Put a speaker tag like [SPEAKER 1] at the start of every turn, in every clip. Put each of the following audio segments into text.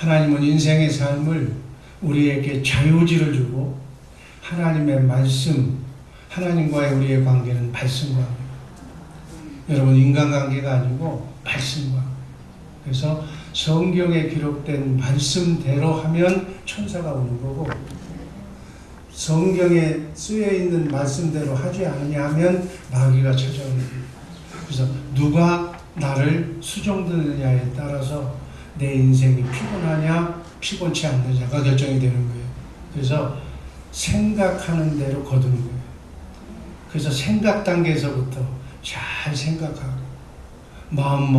[SPEAKER 1] 하나님은 인생의 삶을 우리에게 자유지를 주고 하나님의 말씀, 하나님과의 우리의 관계는 말씀과 관계. 여러분 인간관계가 아니고 말씀과 관계. 그래서 성경에 기록된 말씀대로 하면 천사가 오는 거고 성경에 쓰여있는 말씀대로 하지 않으냐 하면 마귀가 찾아오는 거예요. 그래서 누가 나를 수종드느냐에 따라서 내 인생이 피곤하냐 피곤치 않느냐가 결정이 되는 거예요. 그래서 생각하는 대로 거두는 거예요. 그래서 생각 단계에서부터 잘 생각하고 마음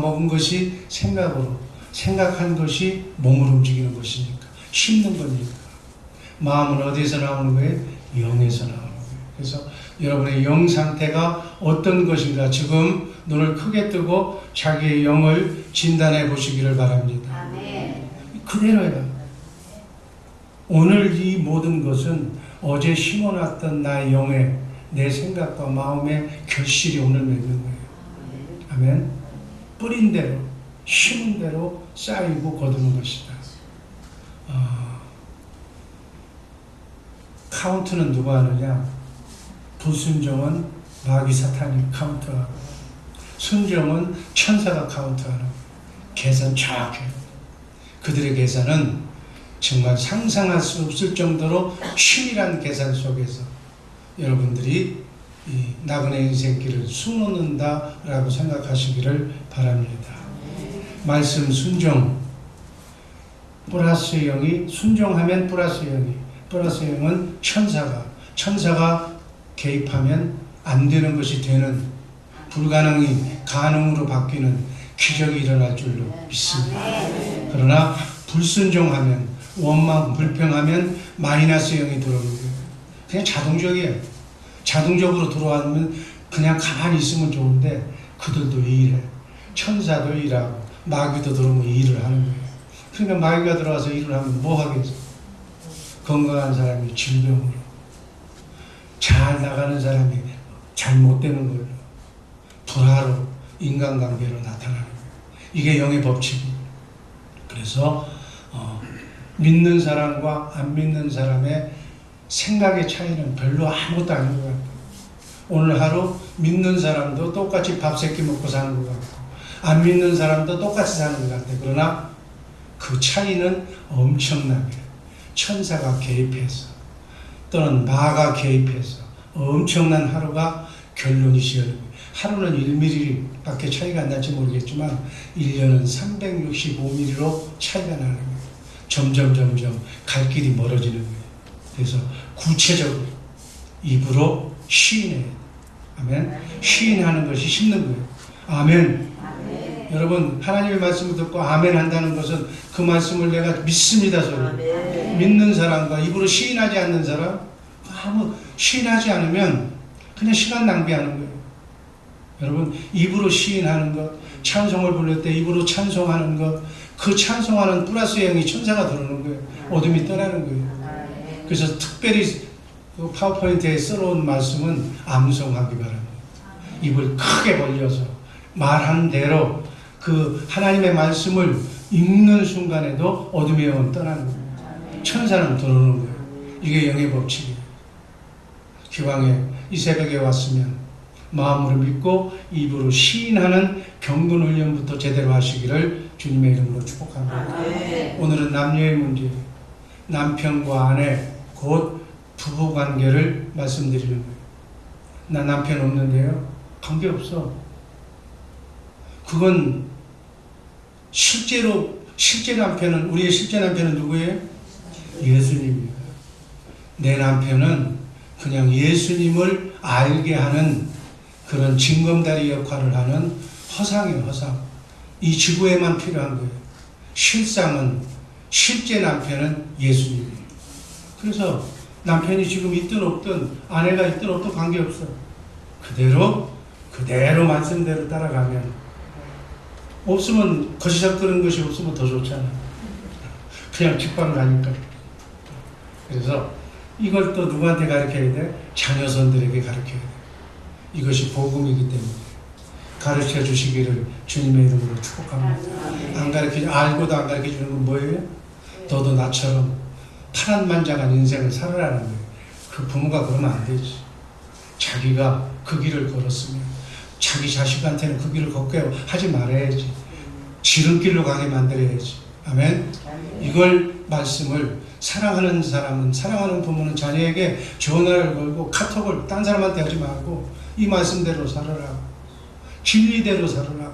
[SPEAKER 1] 먹은 것이 생각으로, 생각한 것이 몸으로 움직이는 것이니까, 심는 거니까. 마음은 어디에서 나오는 거예요? 영에서 나오는 거예요. 그래서 여러분의 영 상태가 어떤 것인가 지금 눈을 크게 뜨고 자기의 영을 진단해 보시기를 바랍니다.
[SPEAKER 2] 아멘.
[SPEAKER 1] 그대로예요. 오늘 이 모든 것은 어제 심어놨던 나의 영의 내 생각과 마음의 결실이 오늘 맺는 거예요. 아멘. 뿌린 대로, 심은 대로 쌓이고 거두는 것이다. 카운트는 누가 하느냐? 불순종은 마귀 사탄이 카운트하고 순종은 천사가 카운트하는 거예요. 계산 정확해요. 그들의 계산은 정말 상상할 수 없을 정도로 치밀한 계산 속에서 여러분들이 이 나그네 인생길을 수놓는다라고 생각하시기를 바랍니다. 말씀 순종, 플러스 영이 순종하면 플러스 영이, 플러스 영은 천사가 개입하면 안 되는 것이 되는, 불가능이 가능으로 바뀌는 기적이 일어날 줄로 믿습니다. 그러나 불순종하면, 원망, 불평하면 마이너스 영이 들어오는 거예요. 그냥 자동적이에요. 자동적으로 들어오면 그냥 가만히 있으면 좋은데 그들도 일해. 천사도 일하고 마귀도 들어오면 일을 하는 거예요. 그러니까 마귀가 들어와서 일을 하면 뭐 하겠어? 건강한 사람이 질병으로, 잘 나가는 사람이 잘못되는 걸로, 불화로, 인간관계로 나타나는 거예요. 이게 영의 법칙이에요. 그래서 믿는 사람과 안 믿는 사람의 생각의 차이는 별로 아무것도 아닌 것 같아요. 오늘 하루 믿는 사람도 똑같이 밥 세끼 먹고 사는 것 같고 안 믿는 사람도 똑같이 사는 것 같아요. 그러나 그 차이는 엄청나게 천사가 개입해서 또는 마가 개입해서 엄청난 하루가 결론이 지어지는 거예요. 하루는 1mm밖에 차이가 안 날지 모르겠지만 1년은 365mm로 차이가 나는 거예요. 점점 갈 길이 멀어지는 거예요. 그래서 구체적으로 입으로 시인해야 돼요. 아멘. 시인하는 것이 심는 거예요. 아멘.
[SPEAKER 2] 아멘.
[SPEAKER 1] 여러분 하나님의 말씀을 듣고 아멘 한다는 것은 그 말씀을 내가 믿습니다 소리. 믿는 사람과 입으로 시인하지 않는 사람, 아무 시인하지 않으면 그냥 시간 낭비하는 거예요. 여러분 입으로 시인하는 것, 찬송을 부를 때 입으로 찬송하는 것, 그 찬송하는 플러스 영이 천사가 들어오는 거예요. 어둠이 떠나는 거예요. 그래서 특별히 그 파워포인트에 써놓은 말씀은 암송하기 바랍니다. 입을 크게 벌려서 말하는 대로 그 하나님의 말씀을 읽는 순간에도 어둠의 영은 떠나는 거예요. 천사는 들어오는 거예요. 이게 영의 법칙이에요. 기왕에 이 새벽에 왔으면 마음으로 믿고 입으로 시인하는 경건 훈련부터 제대로 하시기를 주님의 이름으로 축복합니다. 오늘은 남녀의 문제, 남편과 아내 곧 부부관계를 말씀드리는 거예요. 나 남편 없는데요? 관계없어. 그건 실제 남편은, 우리의 실제 남편은 누구예요? 예수님입니다. 내 남편은 그냥 예수님을 알게 하는 그런 징검다리 역할을 하는 허상이에요. 허상. 이 지구에만 필요한 거예요. 실제 남편은 예수님이에요. 그래서 남편이 지금 있든 없든 아내가 있든 없든 관계없어. 그대로 말씀대로 따라가면, 없으면 거시적거리는 것이 없으면 더 좋잖아. 그냥 직방 가니까. 그래서 이걸 또 누구한테 가르쳐야 돼? 자녀손들에게 가르쳐야 돼. 이것이 복음이기 때문에 가르쳐 주시기를 주님의 이름으로 축복합니다. 안 가르쳐, 알고도 안 가르쳐 주는 건 뭐예요? 너도 나처럼 파란만장한 인생을 살아라는 거예요. 그 부모가 그러면 안 되지. 자기가 그 길을 걸었으면 자기 자식한테는 그 길을 걷게 하지 말아야지. 지름길로 가게 만들어야지. 아멘? 이걸 말씀을 사랑하는 사람은, 사랑하는 부모는 자녀에게 전화를 걸고 카톡을 딴 사람한테 하지 말고 이 말씀대로 살아라. 진리대로 살아라.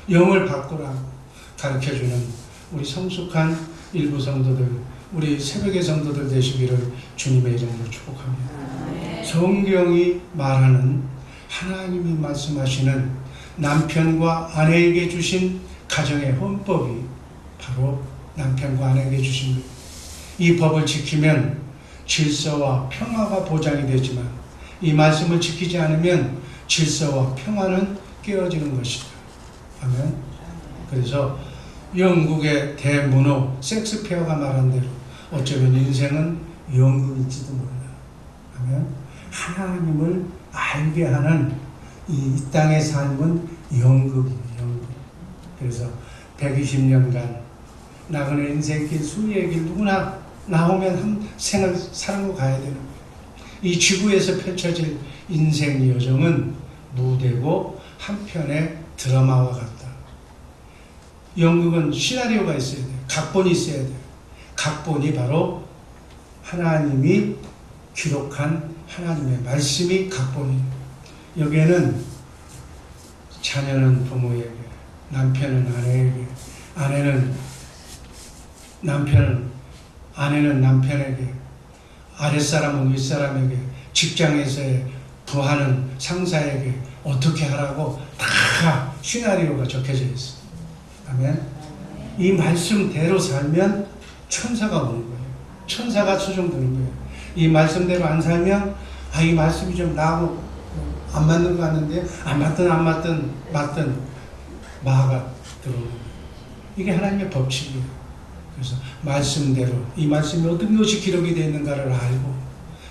[SPEAKER 1] 영을 바꾸라. 가르쳐주는 우리 성숙한 일부 성도들, 우리 새벽의 성도들 되시기를 주님의 이름으로 축복합니다. 성경이 말하는, 하나님이 말씀하시는 남편과 아내에게 주신 가정의 헌법이 바로 남편과 아내에게 주신 거예요. 이 법을 지키면 질서와 평화가 보장이 되지만 이 말씀을 지키지 않으면 질서와 평화는 깨어지는 것이다. 아멘. 그래서 영국의 대문호 섹스피어가 말한 대로 어쩌면 인생은 연극일지도 몰라. 아멘. 하나님을 알게 하는 이 땅의 삶은 연극이에요. 연극. 그래서 120년간 나그네 인생길, 수리의 길, 누구나 나오면 한 생을 살고 가야 되는 거예요. 이 지구에서 펼쳐질 인생 여정은 무대고 한편의 드라마와 같다. 연극은 시나리오가 있어야 돼요. 각본이 있어야 돼요. 각본이 바로 하나님이 기록한 하나님의 말씀이 각본이에요. 여기에는 자녀는 부모에게, 남편은 아내에게, 아내는 남편에게, 아랫사람은 윗사람에게, 직장에서의 부하는 상사에게 어떻게 하라고 다 시나리오가 적혀져 있어요. 아멘. 이 말씀대로 살면 천사가 오는 거예요. 천사가 수종드는 거예요. 이 말씀대로 안 살면 이 말씀이 좀 나하고 안 맞는 것 같는데 안 맞든 마가 들어오는 거예요. 이게 하나님의 법칙이에요. 그래서 말씀대로, 이 말씀이 어떤 것이 기록이 되어 있는가를 알고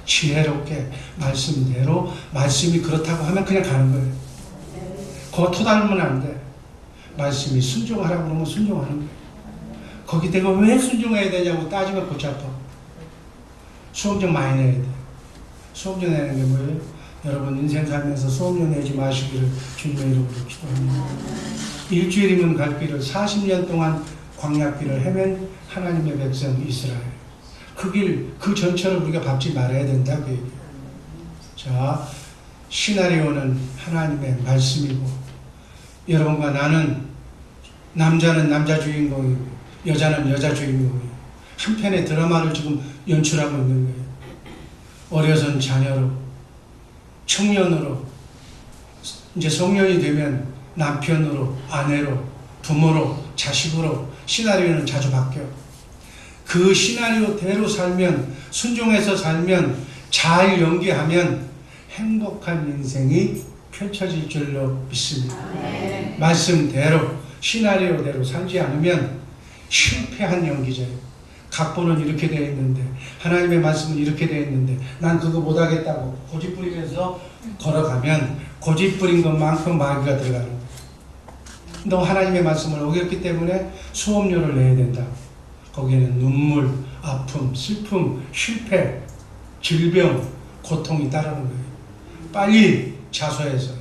[SPEAKER 1] 지혜롭게 말씀대로, 말씀이 그렇다고 하면 그냥 가는 거예요. 그거 토달으면 안 돼. 말씀이 순종하라고 그러면 순종하는 거예요. 거기 내가 왜 순종해야 되냐고 따지면 골치 아파. 수험료 많이 내야 돼. 수험료 내는 게 뭐예요? 여러분 인생 살면서 수험료 내지 마시기를 주님의 이름으로 기도합니다. 일주일이면 갈 길을 40년 동안 광야길을 헤맨 하나님의 백성 이스라엘. 그 길, 그 전철을 우리가 밟지 말아야 된다 그 얘기예요. 자, 시나리오는 하나님의 말씀이고, 여러분과 나는, 남자는 남자 주인공이고 여자는 여자 주인공이에요. 한편의 드라마를 지금 연출하고 있는 거예요. 어려선 자녀로, 청년으로, 이제 성년이 되면 남편으로, 아내로, 부모로, 자식으로 시나리오는 자주 바뀌어. 그 시나리오대로 살면, 순종해서 살면, 잘 연기하면 행복한 인생이 펼쳐질 줄로 믿습니다. 말씀대로, 시나리오대로 살지 않으면 실패한 연기자예요. 각본은 이렇게 되어 있는데, 하나님의 말씀은 이렇게 되어 있는데 난 그거 못하겠다고 고집 부리면서 걸어가면 고집 부린 것만큼 마귀가 들어가는 거예요. 너 하나님의 말씀을 어겼기 때문에 수업료를 내야 된다. 거기에는 눈물, 아픔, 슬픔, 실패, 질병, 고통이 따르는 거예요. 빨리 자수해서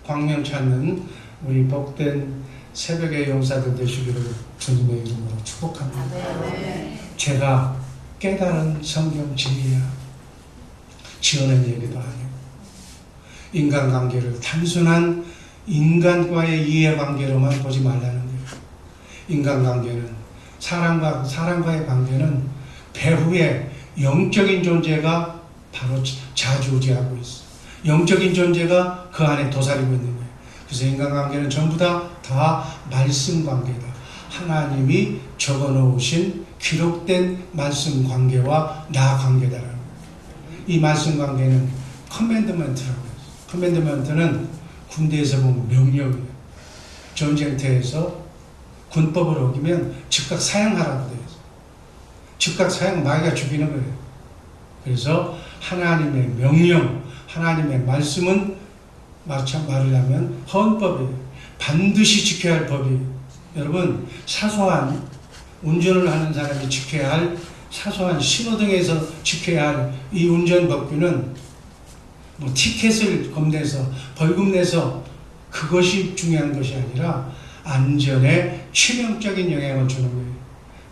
[SPEAKER 1] 광명 찾는 우리 복된 새벽의 용사들 되시기를 주님의 이름으로 축복합니다. 제가 깨달은 성경 진리야. 지어낸 얘기도 아니고 인간관계를 단순한 인간과의 이해관계로만 보지 말라는 거예요. 인간관계는, 사람과의 관계는 배후에 영적인 존재가 바로 좌지우지하고 있어. 영적인 존재가 그 안에 도사리고 있는 거예요. 그래서 인간관계는 전부 다 말씀 관계다. 하나님이 적어놓으신 기록된 말씀 관계와 나 관계다라는 거예요. 이 말씀 관계는 커맨드먼트라고 해요. 커맨드먼트는 군대에서 보면 명령이에요. 전쟁터에서 군법을 어기면 즉각 사형하라고 되어 있어요. 즉각 사형, 마귀가 죽이는 거예요. 그래서 하나님의 명령, 하나님의 말씀은 말을 하면 헌법이에요. 반드시 지켜야 할 법이에요. 여러분, 사소한 운전을 하는 사람이 지켜야 할 사소한 신호등에서 지켜야 할 이 운전법규는 뭐 티켓을 겁내서 벌금 내서 그것이 중요한 것이 아니라 안전에 치명적인 영향을 주는 거예요.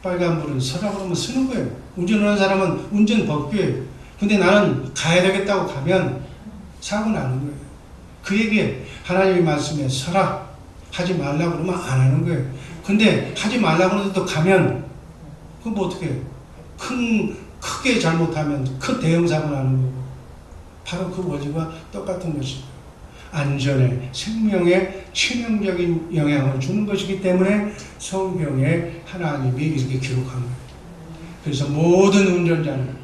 [SPEAKER 1] 빨간불은 서라고 그러면 서는 거예요. 운전하는 사람은 운전법규예요. 근데 나는 가야 되겠다고 가면 사고 나는 거예요. 그에게 하나님의 말씀에 서라 하지 말라고 그러면 안 하는 거예요. 근데 하지 말라고 그러는데 또 가면 그럼 뭐 어떻게 해요? 크게 잘못하면 큰 대형 사고 나는 거고, 바로 그 원리가 똑같은 것입니다. 안전에, 생명에 치명적인 영향을 주는 것이기 때문에 성경에 하나님이 이렇게 기록한 거예요. 그래서 모든 운전자는,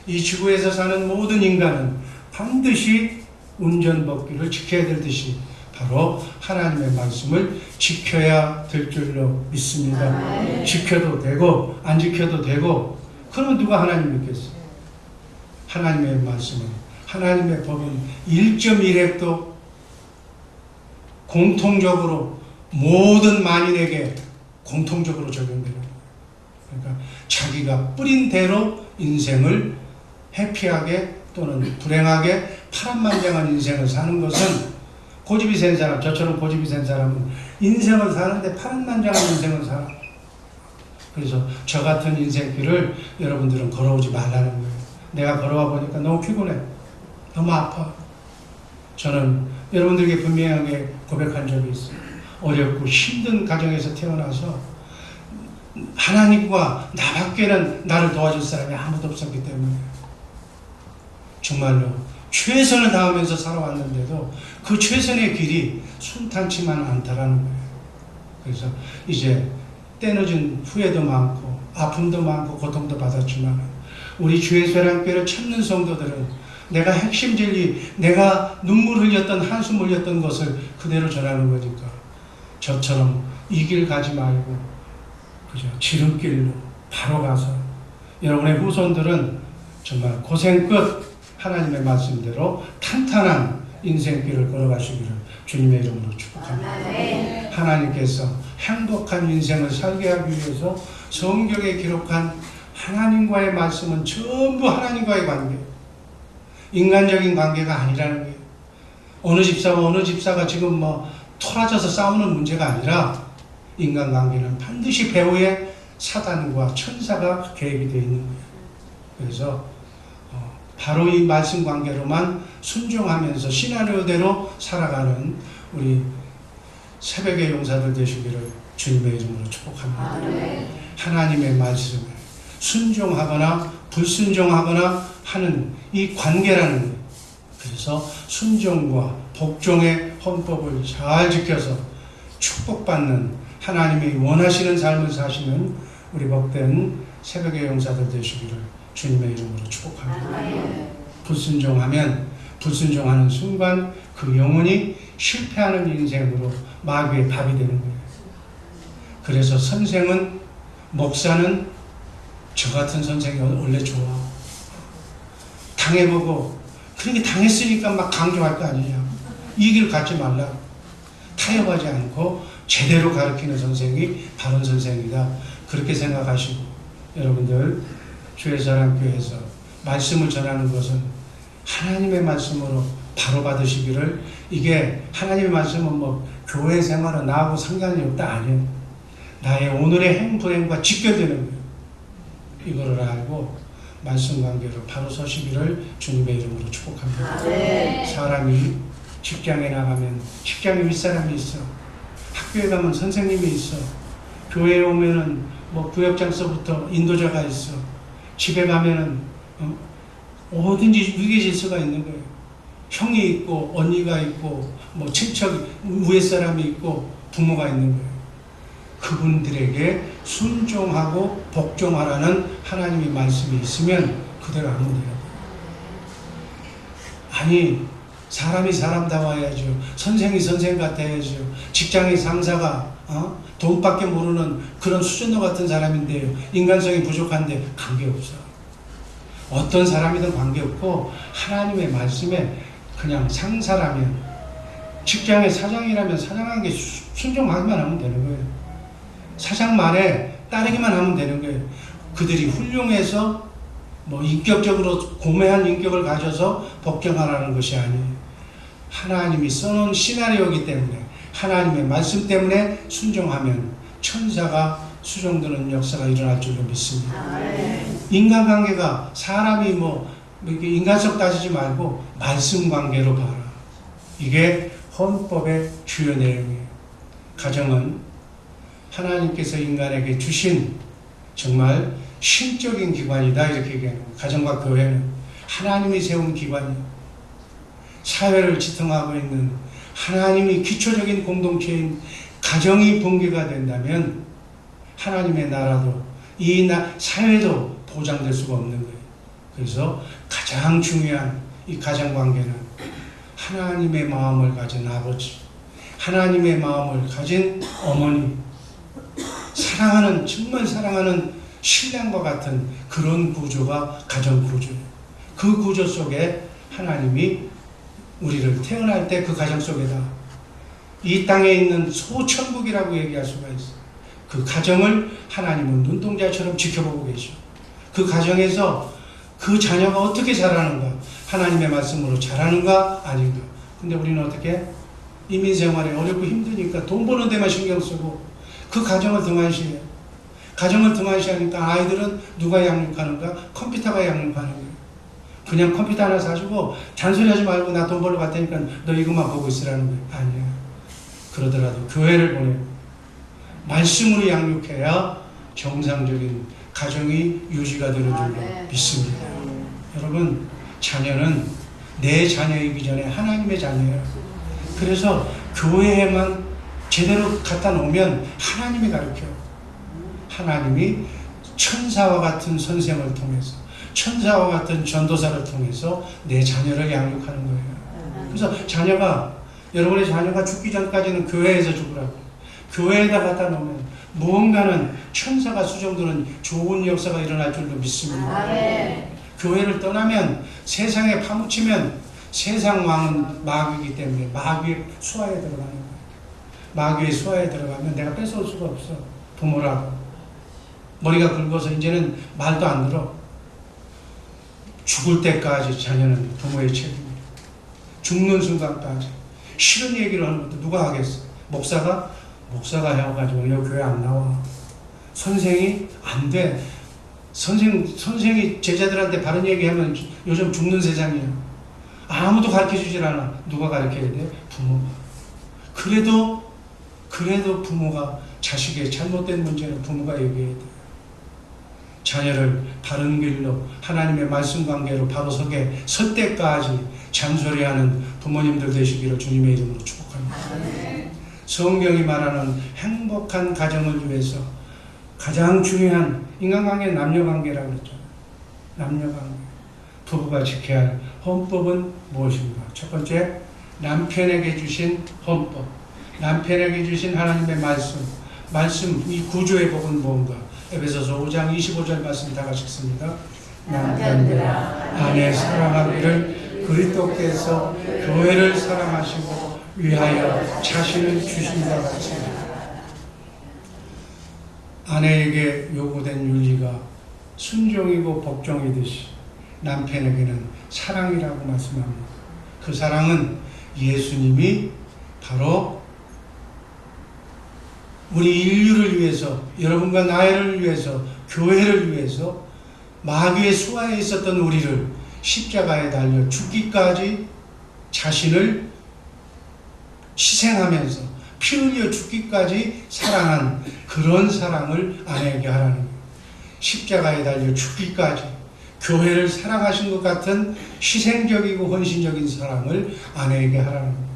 [SPEAKER 1] 이 지구에서 사는 모든 인간은 반드시 운전법규를 지켜야 될 듯이 바로 하나님의 말씀을 지켜야 될 줄로 믿습니다. 지켜도 되고 안 지켜도 되고, 그러면 누가 하나님 믿겠어요? 하나님의 말씀은, 하나님의 법은 1.1획도 공통적으로 모든 만인에게 공통적으로 적용되는 거예요. 그러니까 자기가 뿌린 대로 인생을 해피하게 또는 불행하게 파란만장한 인생을 사는 것은, 고집이 센 사람, 저처럼 고집이 센 사람은 인생을 사는데 파란만장한 인생을 살아. 그래서 저 같은 인생길을 여러분들은 걸어오지 말라는 거예요. 내가 걸어와 보니까 너무 피곤해. 너무 아파. 저는 여러분들에게 분명하게 고백한 적이 있어요. 어렵고 힘든 가정에서 태어나서 하나님과 나밖에는 나를 도와줄 사람이 아무도 없었기 때문에 정말로 최선을 다하면서 살아왔는데도 그 최선의 길이 순탄치만 않다라는 거예요. 그래서 이제 때늦은 후회도 많고 아픔도 많고 고통도 받았지만, 우리 주의사랑교회를 찾는 성도들은 내가 핵심 진리, 내가 눈물 흘렸던 한숨 흘렸던 것을 그대로 전하는 거니까 저처럼 이 길 가지 말고 그죠, 지름길로 바로 가서 여러분의 후손들은 정말 고생 끝 하나님의 말씀대로 탄탄한 인생길을 걸어가시기를 주님의 이름으로 축복합니다. 하나님께서 행복한 인생을 살게 하기 위해서 성경에 기록한 하나님과의 말씀은 전부 하나님과의 관계, 인간적인 관계가 아니라는 거예요. 어느 집사와 어느 집사가 지금 뭐 토라져서 싸우는 문제가 아니라, 인간관계는 반드시 배후에 사단과 천사가 개입이 되어 있는 거예요. 그래서 바로 이 말씀 관계로만 순종하면서 시나리오대로 살아가는 우리 새벽의 용사들 되시기를 주님의 이름으로 축복합니다. 하나님의 말씀에 순종하거나 불순종하거나 하는 이 관계라는 거예요. 그래서 순종과 복종의 헌법을 잘 지켜서 축복받는, 하나님이 원하시는 삶을 사시는 우리 복된 새벽의 용사들 되시기를 주님의 이름으로 축복합니다. 불순종하면, 불순종하는 순간 그 영혼이 실패하는 인생으로 마귀의 밥이 되는 거예요. 그래서 선생은, 목사는 저 같은 선생이 원래 좋아. 당해보고, 그러니까 당했으니까 막 강조할 거 아니냐. 이 길 갖지 말라. 타협하지 않고 제대로 가르치는 선생이 바른 선생이다. 그렇게 생각하시고, 여러분들 주의사랑교회에서 말씀을 전하는 것은 하나님의 말씀으로 바로 받으시기를, 이게 하나님의 말씀은 뭐 교회 생활은 나하고 상관이 없다, 아니에요. 나의 오늘의 행불행과 직결되는 거예요. 이거를 알고 말씀 관계로 바로 서시기를 주님의 이름으로 축복합니다. 사람이 직장에 나가면 직장에 윗사람이 있어, 학교에 가면 선생님이 있어, 교회에 오면은 뭐 구역장서부터 인도자가 있어, 집에 가면은 어딘지 위계 질서가 있는 거예요. 형이 있고 언니가 있고 뭐 친척 위에 사람이 있고 부모가 있는 거예요. 그분들에게 순종하고 복종하라는 하나님의 말씀이 있으면 그대로 하면 돼요. 아니, 사람이 사람다워야죠. 선생이 선생 같아야죠. 직장의 상사가 돈밖에 모르는 그런 수준도 같은 사람인데요, 인간성이 부족한데 관계없어. 어떤 사람이든 관계없고, 하나님의 말씀에 그냥 상사라면, 직장의 사장이라면 사장에게 순종하기만 하면 되는 거예요. 사장만에 따르기만 하면 되는 거예요. 그들이 훌륭해서 뭐 인격적으로 고매한 인격을 가져서 복종하라는 것이 아니에요. 하나님이 써놓은 시나리오이기 때문에, 하나님의 말씀 때문에 순종하면 천사가 수종드는 역사가 일어날 줄로 믿습니다. 인간관계가 사람이 뭐 이렇게 인간성 따지지 말고 말씀 관계로 봐라. 이게 헌법의 주요 내용이에요. 가정은 하나님께서 인간에게 주신 정말 신적인 기관이다, 이렇게 얘기하는 거예요. 가정과 교회는 하나님이 세운 기관이에요. 사회를 지탱하고 있는 하나님이 기초적인 공동체인 가정이 붕괴가 된다면 하나님의 나라도 이 사회도 보장될 수가 없는 거예요. 그래서 가장 중요한 이 가정관계는 하나님의 마음을 가진 아버지, 하나님의 마음을 가진 어머니, 사랑하는, 정말 사랑하는 신랑과 같은 그런 구조가 가정 구조예요. 그 구조 속에 하나님이 우리를 태어날 때 그 가정 속에다 이 땅에 있는 소천국이라고 얘기할 수가 있어요. 그 가정을 하나님은 눈동자처럼 지켜보고 계셔. 그 가정에서 그 자녀가 어떻게 자라는가, 하나님의 말씀으로 자라는가 아닌가. 근데 우리는 어떻게 이민생활에 어렵고 힘드니까 돈 버는 데만 신경 쓰고 그 가정을 등한시해요. 가정을 등한시하니까 아이들은 누가 양육하는가? 컴퓨터가 양육하는 거예요. 그냥 컴퓨터 하나 사주고 잔소리하지 말고 나 돈 벌러 갈 테니까 너 이것만 보고 있으라는 거예요. 아니야. 그러더라도 교회를 보내고 말씀으로 양육해야 정상적인 가정이 유지가 되는 줄로 믿습니다. 여러분, 자녀는 내 자녀이기 전에 하나님의 자녀예요. 그래서 교회에만 제대로 갖다 놓으면 하나님이 가르쳐요. 하나님이 천사와 같은 선생을 통해서, 천사와 같은 전도사를 통해서 내 자녀를 양육하는 거예요. 그래서 자녀가, 여러분의 자녀가 죽기 전까지는 교회에서 죽으라고. 교회에다 갖다 놓으면 무언가는 천사가 수정되는 좋은 역사가 일어날 줄로 믿습니다. 교회를 떠나면, 세상에 파묻히면 세상 왕은 마귀이기 때문에 마귀의 수하에 들어가는 거예요. 마귀의 수하에 들어가면 내가 뺏어올 수가 없어. 부모라고. 머리가 굵어서 이제는 말도 안 들어. 죽을 때까지 자녀는 부모의 책임이에요. 죽는 순간까지. 싫은 얘기를 하는 것도 누가 하겠어? 목사가 해가지고 여기 교회 안 나와. 선생이 안 돼. 선생이 제자들한테 바른 얘기하면 요즘 죽는 세상이야. 아무도 가르쳐주질 않아. 누가 가르쳐야 돼? 부모가. 그래도 부모가, 자식의 잘못된 문제는 부모가 얘기해야 돼. 자녀를 바른 길로, 하나님의 말씀 관계로 바로 설 때까지 잔소리하는 부모님들 되시기를 주님의 이름으로 축복합니다. 성경이 말하는 행복한 가정을 위해서 가장 중요한 인간관계, 남녀관계라고 그랬잖아요. 남녀관계. 부부가 지켜야 할 헌법은 무엇인가? 첫 번째, 남편에게 주신 헌법, 남편에게 주신 하나님의 말씀, 이 구조의 법은 뭔가? 에베소서 5장 25절 말씀 다 같이 읽습니다. 남편들아, 아내 사랑하기를 그리스도께서 교회를 사랑하시고 위하여 자신을 주신 것 같이. 아내에게 요구된 윤리가 순종이고 복종이듯이 남편에게는 사랑이라고 말씀합니다. 그 사랑은 예수님이 바로 우리 인류를 위해서, 여러분과 나를 위해서, 교회를 위해서 마귀의 수하에 있었던 우리를 십자가에 달려 죽기까지 자신을 희생하면서 피 흘려 죽기까지 사랑한 그런 사랑을 아내에게 하라는 거예요. 십자가에 달려 죽기까지 교회를 사랑하신 것 같은 희생적이고 헌신적인 사랑을 아내에게 하라는 거예요.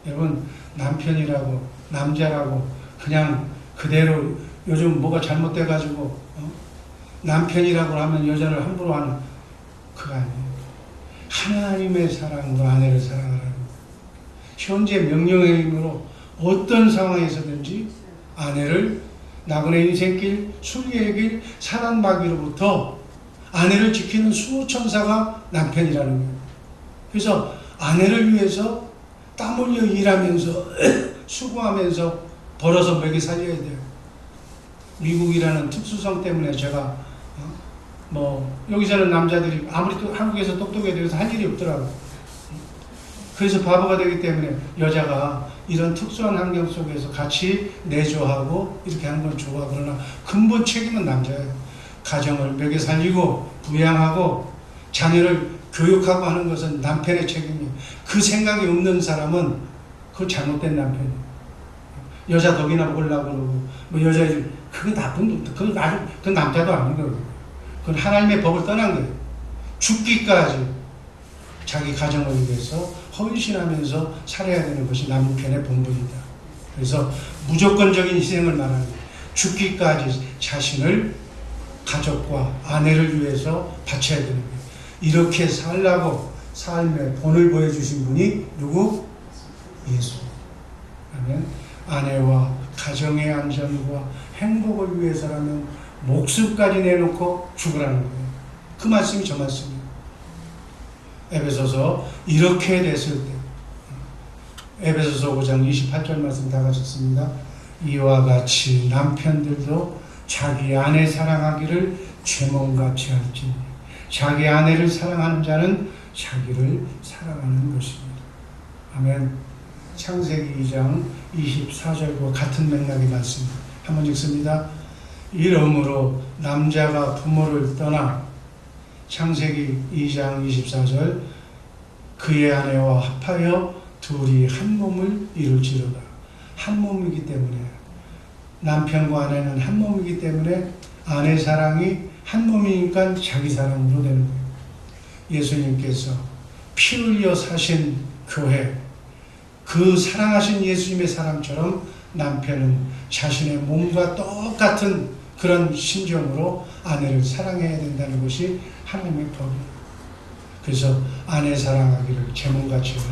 [SPEAKER 1] 여러분, 남편이라고, 남자라고 그냥 그대로 요즘 뭐가 잘못돼가지고 남편이라고 하면 여자를 함부로 하는 그거 아니에요. 하나님의 사랑으로 아내를 사랑하라는 거예요. 현재 명령의 힘으로 어떤 상황에서든지 아내를 나그네 인생길, 순리의 길, 사랑마귀로부터 아내를 지키는 수호천사가 남편이라는 거예요. 그래서 아내를 위해서 땀 흘려 일하면서 수고하면서 벌어서 먹여 살려야 돼요. 미국이라는 특수성 때문에 제가 여기서는 남자들이 아무리 또 한국에서 똑똑해도 할 일이 없더라고요. 그래서 바보가 되기 때문에 여자가 이런 특수한 환경 속에서 같이 내조하고 이렇게 하는 건 좋아. 그러나 근본 책임은 남자예요. 가정을 먹여 살리고 부양하고 자녀를 교육하고 하는 것은 남편의 책임이에요. 그 생각이 없는 사람은 그거 잘못된 남편이에요. 여자 덕이나 보려고 그러고 여자애들 그거 나쁜 그건 남자도 아닌 거예요. 그건 하나님의 법을 떠난 거예요. 죽기까지 자기 가정을 위해서 헌신하면서 살아야 되는 것이 남편의 본분이다. 그래서 무조건적인 희생을 말하는 거예요. 죽기까지 자신을 가족과 아내를 위해서 바쳐야 되는 거예요. 이렇게 살라고 삶의 본을 보여주신 분이 누구? 예수. 그러면 아내와 가정의 안전과 행복을 위해서라면 목숨까지 내놓고 죽으라는 거예요. 그 말씀이 저 말씀이에요. 에베소서 이렇게 됐을 때 에베소서 5장 28절 말씀 다 가졌습니다. 이와 같이 남편들도 자기 아내 사랑하기를 죄mom같이 할지니 자기 아내를 사랑하는 자는 자기를 사랑하는 것입니다. 아멘. 창세기 2장 24절과 같은 맥락의 말씀 한번 읽습니다. 이러므로 남자가 부모를 떠나 창세기 2장 24절 그의 아내와 합하여 둘이 한 몸을 이룰지로다. 한 몸이기 때문에 남편과 아내는 한 몸이기 때문에 아내 사랑이 한 몸이니까 자기 사랑으로 되는 거예요. 예수님께서 피 흘려 사신 교회 그 사랑하신 예수님의 사랑처럼 남편은 자신의 몸과 똑같은 그런 심정으로 아내를 사랑해야 된다는 것이 하나님의 법이에요. 그래서 아내 사랑하기를 제 몸같이 해라.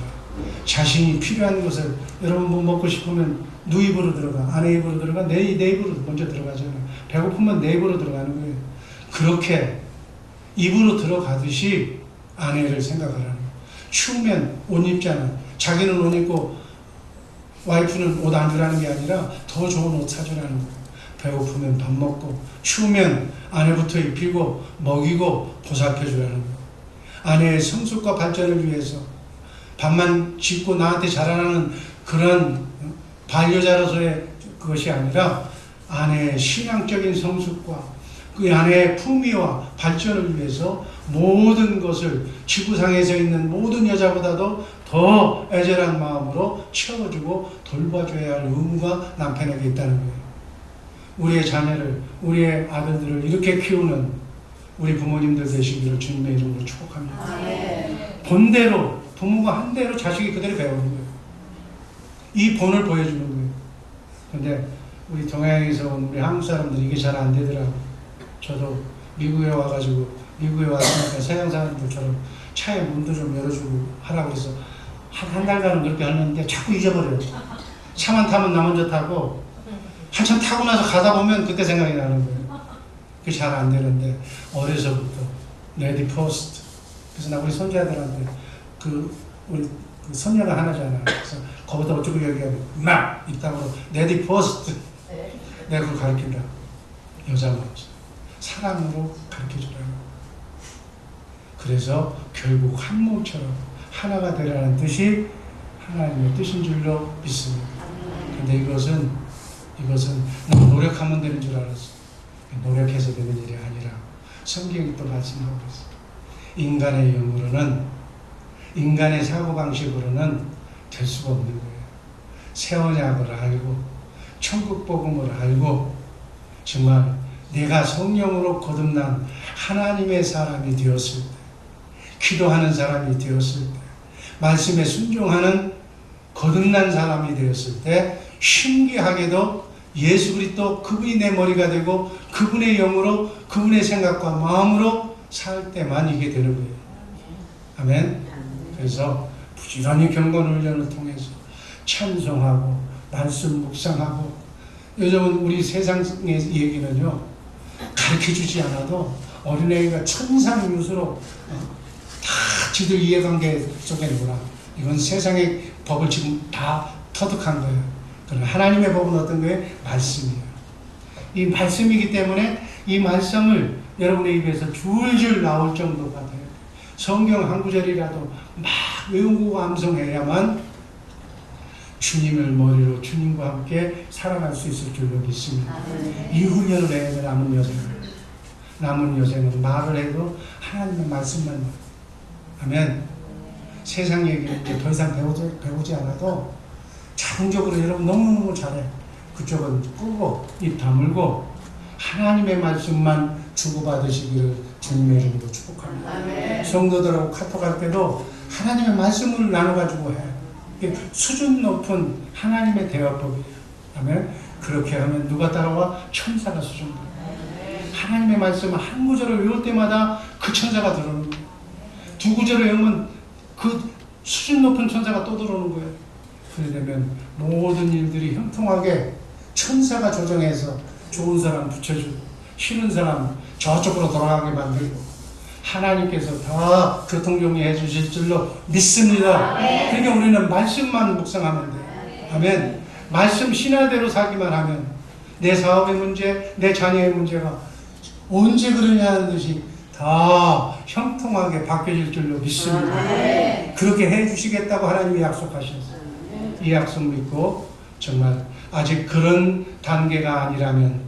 [SPEAKER 1] 자신이 필요한 것을 여러분 뭐 먹고 싶으면 누 입으로 들어가, 아내 입으로 들어가, 내 입으로 먼저 들어가잖아요. 배고프면 내 입으로 들어가는 거예요. 그렇게 입으로 들어가듯이 아내를 생각하라는 거예요. 추우면 옷 입잖아. 자기는 옷 입고 와이프는 옷 안 주라는 게 아니라 더 좋은 옷 사주라는 거예요. 배고프면 밥 먹고 추우면 아내부터 입히고 먹이고 보살펴주라는 거예요. 아내의 성숙과 발전을 위해서 밥만 짓고 나한테 자라나는 그런 반려자로서의 그것이 아니라 아내의 신앙적인 성숙과 그 아내의 품위와 발전을 위해서 모든 것을 지구상에서 있는 모든 여자보다도 더 애절한 마음으로 채워주고 돌봐줘야 할 의무가 남편에게 있다는 거예요. 우리의 자녀를, 우리의 아들들을 이렇게 키우는 우리 부모님들 되시기를 주님의 이름으로 축복합니다. 본대로, 부모가 한 대로 자식이 그대로 배우는 거예요. 이 본을 보여주는 거예요. 근데 우리 동양에서 온 우리 한국 사람들이 이게 잘 안 되더라고요. 저도 미국에 와가지고, 미국에 왔으니까 서양 사람들처럼 차에 문도 좀 열어주고 하라고 해서 한 달간은 그렇게 하는데 자꾸 잊어버려요. 차만 타면 나 먼저 타고 한참 타고 나서 가다 보면 그때 생각이 나는 거예요. 그게 잘 안 되는데 어려서부터 레디 포스트. 그래서 나 우리 손자들한테 우리 손녀가 하나잖아. 그래서 거기다 어쩌고 얘기하면 막 입담으로 레디 포스트. 내가 그걸 가르친다. 여자 먼저 사랑으로 가르쳐주라고. 그래서 결국 한 몸처럼 하나가 되라는 뜻이 하나님의 뜻인 줄로 믿습니다. 근데 이것은 너무 노력하면 되는 줄 알았어. 노력해서 되는 일이 아니라 성경이 또 말씀하고 있어요. 인간의 영으로는, 인간의 사고방식으로는 될 수가 없는 거예요. 새 언약을 알고 천국 복음을 알고 정말 내가 성령으로 거듭난 하나님의 사람이 되었을 때, 기도하는 사람이 되었을 때, 말씀에 순종하는 거듭난 사람이 되었을 때 신기하게도 예수 그리스도 그분이 내 머리가 되고 그분의 영으로 그분의 생각과 마음으로 살 때만 이게 되는 거예요. 아멘. 그래서 부지런히 경건 훈련을 통해서 찬송하고 말씀 묵상하고, 요즘은 우리 세상의 얘기는요 가르쳐주지 않아도 어린애가 천상유수로 다 지들 이해관계 속에는구나. 이건 세상의 법을 지금 다 터득한 거예요. 그러나 하나님의 법은 어떤 거예요? 말씀이에요. 이 말씀이기 때문에 이 말씀을 여러분의 입에서 줄줄 나올 정도가 돼요. 성경 한 구절이라도 막 외우고 암송해야만 주님을 머리로 주님과 함께 살아갈 수 있을 줄로 믿습니다. 이 훈련을 해야 돼. 남은 여생은 말을 해도 하나님의 말씀만. 아멘. 세상 얘기를 이제 더 이상 배우지 않아도 자동적으로 여러분 너무너무 잘해. 그쪽은 끄고 입 다물고 하나님의 말씀만 주고받으시기를 주님의 이름으로 축복합니다. 아멘. 성도들하고 카톡할 때도 하나님의 말씀을 나눠가지고 해. 이게 수준 높은 하나님의 대화법이에요. 아멘. 그렇게 하면 누가 따라와? 천사가 수준다. 하나님의 말씀을 한 구절을 외울 때마다 그 천사가 들어오는 거예요. 두 구절을 외우면 그 수준 높은 천사가 또 들어오는 거예요. 그러려면 모든 일들이 형통하게 천사가 조정해서 좋은 사람 붙여주고 싫은 사람 저쪽으로 돌아가게 만들고 하나님께서 다 교통정리해 주실 줄로 믿습니다. 그러니까 우리는 말씀만 묵상하면 돼요. 아멘. 말씀 신화대로 살기만 하면 내 사업의 문제, 내 자녀의 문제가 언제 그러냐 하는 듯이 다 형통하게 바뀌어질 줄로 믿습니다. 그렇게 해주시겠다고 하나님이 약속하셨어요. 이 약속 믿고 정말 아직 그런 단계가 아니라면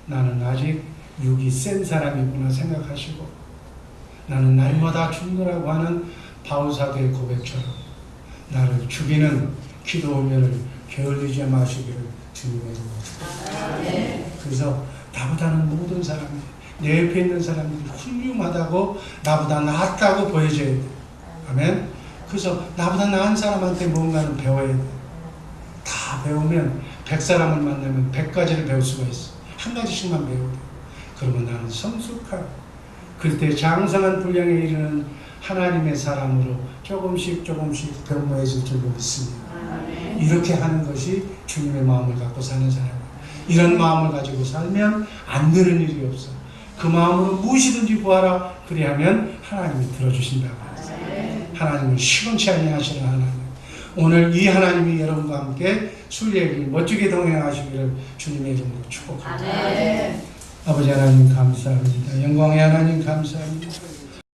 [SPEAKER 1] 나는 아직 육이 센 사람이구나 생각하시고 나는 날마다 죽노라고 하는 바울사도의 고백처럼 나를 죽이는 기도 훈련을 게을리지 마시기를 주님의 이름으로 축복합니다. 그래서 나보다는 모든 사람이 내 옆에 있는 사람들이 훌륭하다고 나보다 낫다고 보여줘야 돼. 아멘. 그래서 나보다 나은 사람한테 뭔가는 배워야 돼. 다 배우면 100사람을 만나면 100가지를 배울 수가 있어. 한 가지씩만 배우고 그러면 나는 성숙하고 그때 장성한 분량에 이르는 하나님의 사람으로 조금씩 변모해질 줄로 믿습니다. 이렇게 하는 것이 주님의 마음을 갖고 사는 사람이에요. 이런 마음을 가지고 살면 안 되는 일이 없어. 그 마음으로 무엇이든지 구하라. 그리하면 하나님이 들어주신다고. 하나님은 시원치 아니하시는 하나님. 오늘 이 하나님이 여러분과 함께 순례길 멋지게 동행하시기를 주님의 이름으로 축복합니다. 아버지 하나님 감사합니다. 영광의 하나님 감사합니다.